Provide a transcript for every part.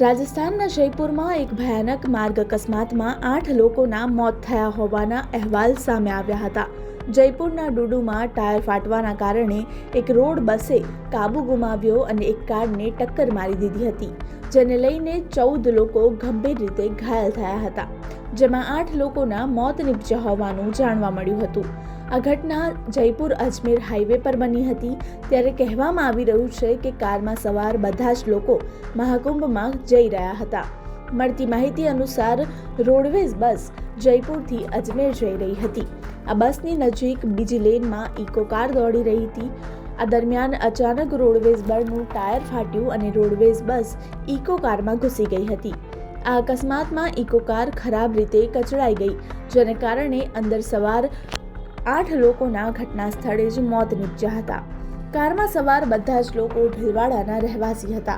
રાજસ્થાનના જયપુરમાં એક ભયાનક માર્ગ અકસ્માતમાં 8 લોકોના મોત થયા હોવાના અહેવાલ સામે આવ્યા હતા। જયપુરના ડુડુમાં ટાયર ફાટવાના કારણે એક રોડ બસે કાબુ ગુમાવ્યો અને એક કારને ટક્કર મારી દીધી હતી, જેને લઈને 14 લોકો ગંભીર રીતે ઘાયલ થયા હતા, જેમાં 8 લોકોના મોત નીપજ્યા હોવાનું જાણવા મળ્યું હતું। આ ઘટના જયપુર અજમેર હાઈવે પર બની હતી। ત્યારે કહેવામાં આવી રહ્યું છે કે કારમાં સવાર બધા જ લોકો મહાકુંભમાં જઈ રહ્યા હતા। મળતી માહિતી અનુસાર રોડવેઝ બસ જયપુરથી અજમેર જઈ રહી હતી। આ બસની નજીક બીજી લેનમાં ઇકો કાર દોડી રહી હતી। આ દરમિયાન અચાનક રોડવેઝ બસનું ટાયર ફાટ્યું અને રોડવેઝ બસ ઇકો કારમાં ઘૂસી ગઈ હતી। આ અકસ્માતમાં ઇકો કાર ખરાબ રીતે કચડાઈ ગઈ, જેને કારણે અંદર સવાર 8 લોકોના ઘટના સ્થળે જ મોત નીપજ્યા હતા। કારમાં સવાર બધા જ લોકો ભીલવાડાના રહેવાસી હતા।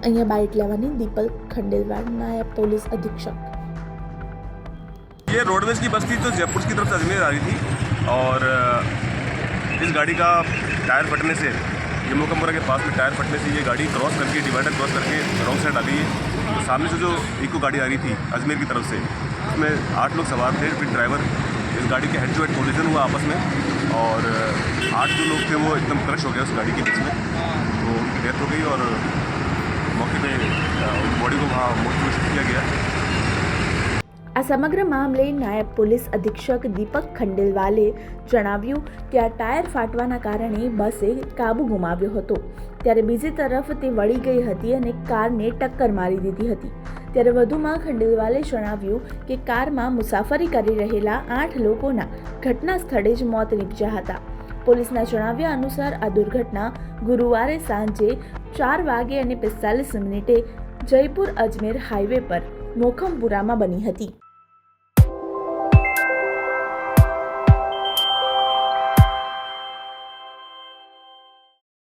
અહીંયા બાઇટ લેવાની દીપક खंडेलवाल, नायब पुलिस अधीक्षक। ये रोडवेज की बस थी जो जयपुर की तरफ से अजमेर आ रही थी और इस गाड़ी का टायर फटने से यमुनापुरा के पास में टायर फटने से ये गाड़ी क्रॉस करके डिवाइडर क्रॉस करके रॉन्ग साइड आ गई है। तो सामने से जो इको गाड़ी आ रही थी अजमेर की तरफ से, उसमें 8 लोग सवार थे। फिर ड्राइवर इस गाड़ी के हेड टू हेड कोलिजन हुआ आपस में और 8 जो लोग थे वो एकदम क्रश हो गए उस गाड़ी के बीच में, तो उनकी डेथ हो गई और मौके पे बॉडी को वहाँ मोर्चरी में शिफ्ट किया गया। આ સમગ્ર મામલે નાયબ પોલીસ અધિક્ષક દીપક ખંડેલવાલે જણાવ્યું કે આ ટાયર ફાટવાના કારણે બસે કાબુ ગુમાવ્યો હતો, ત્યારે બીજી તરફ તે વળી ગઈ હતી અને કારને ટક્કર મારી દીધી હતી। ત્યારે વધુમાં ખંડેલવાલે જણાવ્યું કે કારમાં મુસાફરી કરી રહેલા 8 લોકોના ઘટના સ્થળે જ મોત નીપજ્યા હતા। પોલીસના જણાવ્યા અનુસાર આ દુર્ઘટના ગુરુવારે સાંજે 4:45 જયપુર અજમેર હાઈવે પર મોખમપુરામાં બની હતી।